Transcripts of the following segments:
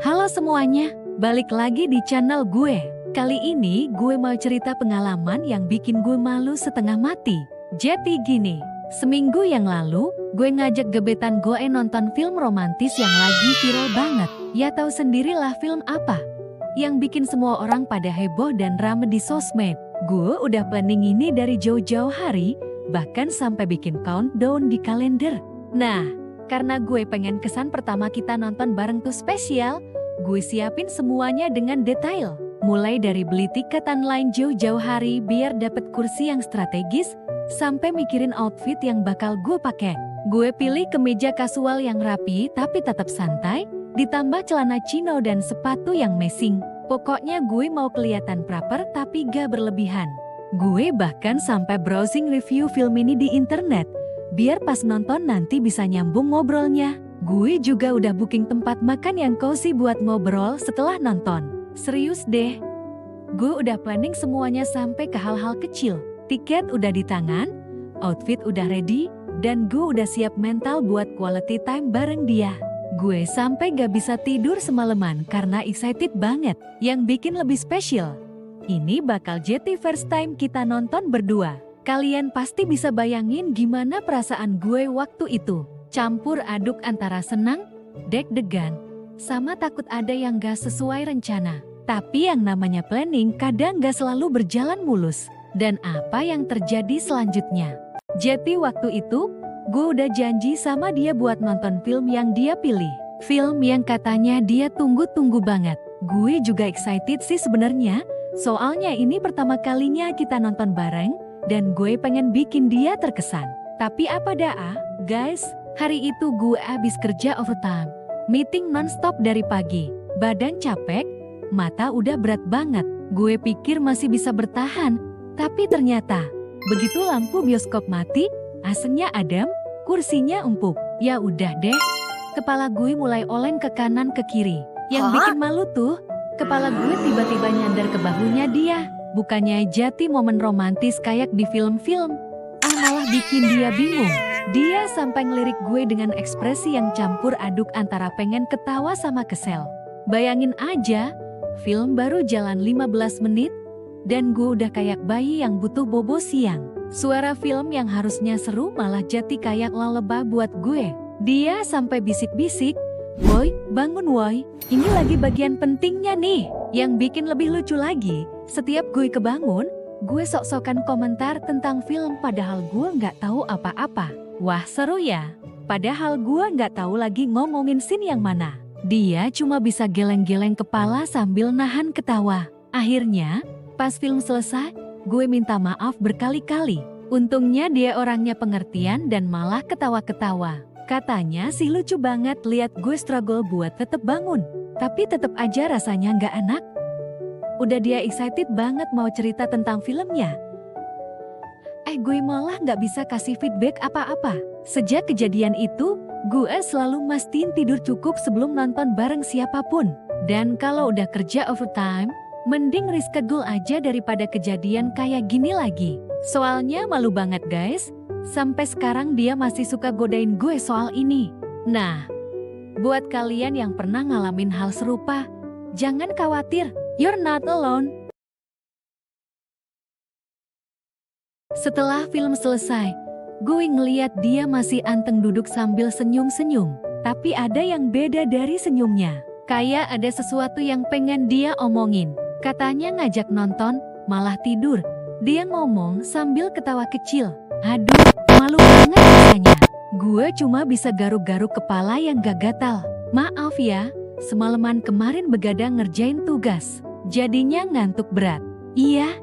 Halo semuanya, balik lagi di channel gue. Kali ini gue mau cerita pengalaman yang bikin gue malu setengah mati. Jadi gini, seminggu yang lalu gue ngajak gebetan gue nonton film romantis yang lagi viral banget. Ya tahu sendirilah film apa yang bikin semua orang pada heboh dan rame di sosmed. Gue udah planning ini dari jauh-jauh hari, bahkan sampai bikin countdown di kalender. Nah, karena gue pengen kesan pertama kita nonton bareng tuh spesial, gue siapin semuanya dengan detail. Mulai dari beli tiket online jauh-jauh hari biar dapet kursi yang strategis, sampai mikirin outfit yang bakal gue pakai. Gue pilih kemeja kasual yang rapi tapi tetap santai, ditambah celana chino dan sepatu yang matching. Pokoknya gue mau kelihatan proper tapi gak berlebihan. Gue bahkan sampai browsing review film ini di internet, biar pas nonton nanti bisa nyambung ngobrolnya. Gue juga udah booking tempat makan yang cozy buat ngobrol setelah nonton. Serius deh, gue udah planning semuanya sampai ke hal-hal kecil. Tiket udah di tangan, outfit udah ready, dan gue udah siap mental buat quality time bareng dia. Gue sampai gak bisa tidur semalaman karena excited banget. Yang bikin lebih spesial, ini bakal jadi first time kita nonton berdua. Kalian pasti bisa bayangin gimana perasaan gue waktu itu. Campur aduk antara senang, deg-degan, sama takut ada yang gak sesuai rencana. Tapi yang namanya planning kadang gak selalu berjalan mulus. Dan apa yang terjadi selanjutnya? Jadi waktu itu, gue udah janji sama dia buat nonton film yang dia pilih. Film yang katanya dia tunggu-tunggu banget. Gue juga excited sih sebenarnya. Soalnya ini pertama kalinya kita nonton bareng. Dan gue pengen bikin dia terkesan. Tapi apa dah, guys, hari itu gue abis kerja overtime. Meeting non-stop dari pagi. Badan capek, mata udah berat banget. Gue pikir masih bisa bertahan. Tapi ternyata, begitu lampu bioskop mati, AC-nya adem, kursinya empuk. Ya udah deh, kepala gue mulai oleng ke kanan ke kiri. Yang bikin malu tuh, kepala gue tiba-tiba nyandar ke bahunya dia. Bukannya jadi momen romantis kayak di film-film, malah bikin dia bingung. Dia sampai ngelirik gue dengan ekspresi yang campur aduk antara pengen ketawa sama kesel. Bayangin aja, film baru jalan 15 menit, dan gue udah kayak bayi yang butuh bobo siang. Suara film yang harusnya seru malah jadi kayak lalebah buat gue. Dia sampai bisik-bisik, "Woi, bangun woi, ini lagi bagian pentingnya nih." Yang bikin lebih lucu lagi, setiap gue kebangun, gue sok-sokan komentar tentang film padahal gue nggak tahu apa-apa. Wah seru ya, padahal gue nggak tahu lagi ngomongin scene yang mana. Dia cuma bisa geleng-geleng kepala sambil nahan ketawa. Akhirnya, pas film selesai, gue minta maaf berkali-kali. Untungnya dia orangnya pengertian dan malah ketawa-ketawa. Katanya sih lucu banget lihat gue struggle buat tetap bangun. Tapi tetap aja rasanya nggak enak. Udah dia excited banget mau cerita tentang filmnya. Gue malah nggak bisa kasih feedback apa-apa. Sejak kejadian itu, gue selalu mastiin tidur cukup sebelum nonton bareng siapapun. Dan kalau udah kerja overtime, mending reschedule aja daripada kejadian kayak gini lagi. Soalnya malu banget guys, sampai sekarang dia masih suka godain gue soal ini. Nah, buat kalian yang pernah ngalamin hal serupa, jangan khawatir, you're not alone. Setelah film selesai, gue ngeliat dia masih anteng duduk sambil senyum-senyum. Tapi ada yang beda dari senyumnya. Kayak ada sesuatu yang pengen dia omongin. Katanya ngajak nonton, malah tidur. Dia ngomong sambil ketawa kecil. Aduh, malu banget rasanya. Gue cuma bisa garuk-garuk kepala yang gak gatal. Maaf ya, semalaman kemarin begadang ngerjain tugas. Jadinya ngantuk berat. Iya.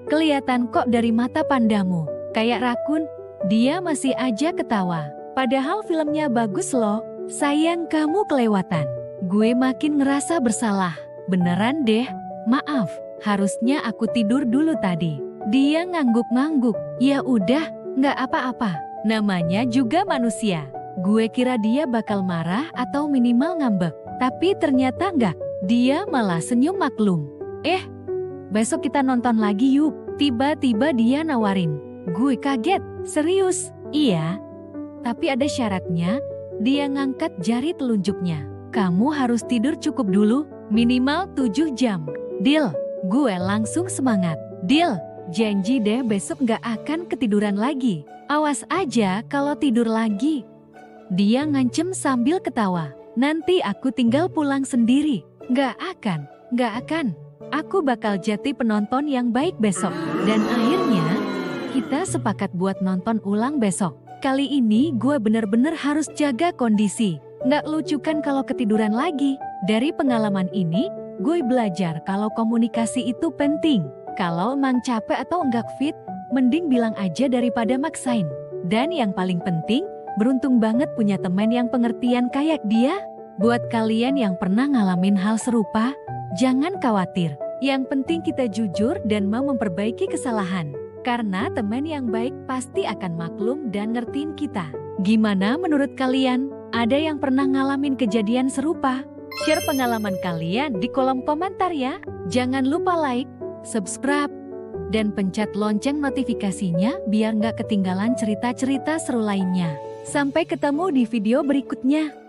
Kelihatan kok dari mata pandamu. Kayak rakun, dia masih aja ketawa. Padahal filmnya bagus loh. Sayang kamu kelewatan. Gue makin ngerasa bersalah. Beneran deh, maaf. Harusnya aku tidur dulu tadi. Dia ngangguk-ngangguk. Ya udah, nggak apa-apa. Namanya juga manusia. Gue kira dia bakal marah atau minimal ngambek. Tapi ternyata nggak. Dia malah senyum maklum. Besok kita nonton lagi yuk. Tiba-tiba dia nawarin. Gue kaget. Serius? Iya. Tapi ada syaratnya. Dia ngangkat jari telunjuknya. kamu harus tidur cukup dulu, minimal 7 jam. Deal, gue langsung semangat. Deal, janji deh besok gak akan ketiduran lagi. Awas aja kalau tidur lagi. Dia ngancem sambil ketawa. Nanti aku tinggal pulang sendiri. Gak akan. Aku bakal jadi penonton yang baik besok. Dan akhirnya, kita sepakat buat nonton ulang besok. Kali ini gue bener-bener harus jaga kondisi. Nggak lucu kan kalau ketiduran lagi? Dari pengalaman ini, gue belajar kalau komunikasi itu penting. Kalau emang capek atau enggak fit, mending bilang aja daripada maksain. Dan yang paling penting, beruntung banget punya teman yang pengertian kayak dia. Buat kalian yang pernah ngalamin hal serupa, jangan khawatir. Yang penting kita jujur dan mau memperbaiki kesalahan. Karena teman yang baik pasti akan maklum dan ngertiin kita. Gimana menurut kalian? Ada yang pernah ngalamin kejadian serupa? Share pengalaman kalian di kolom komentar ya. Jangan lupa like, subscribe, dan pencet lonceng notifikasinya biar nggak ketinggalan cerita-cerita seru lainnya. Sampai ketemu di video berikutnya.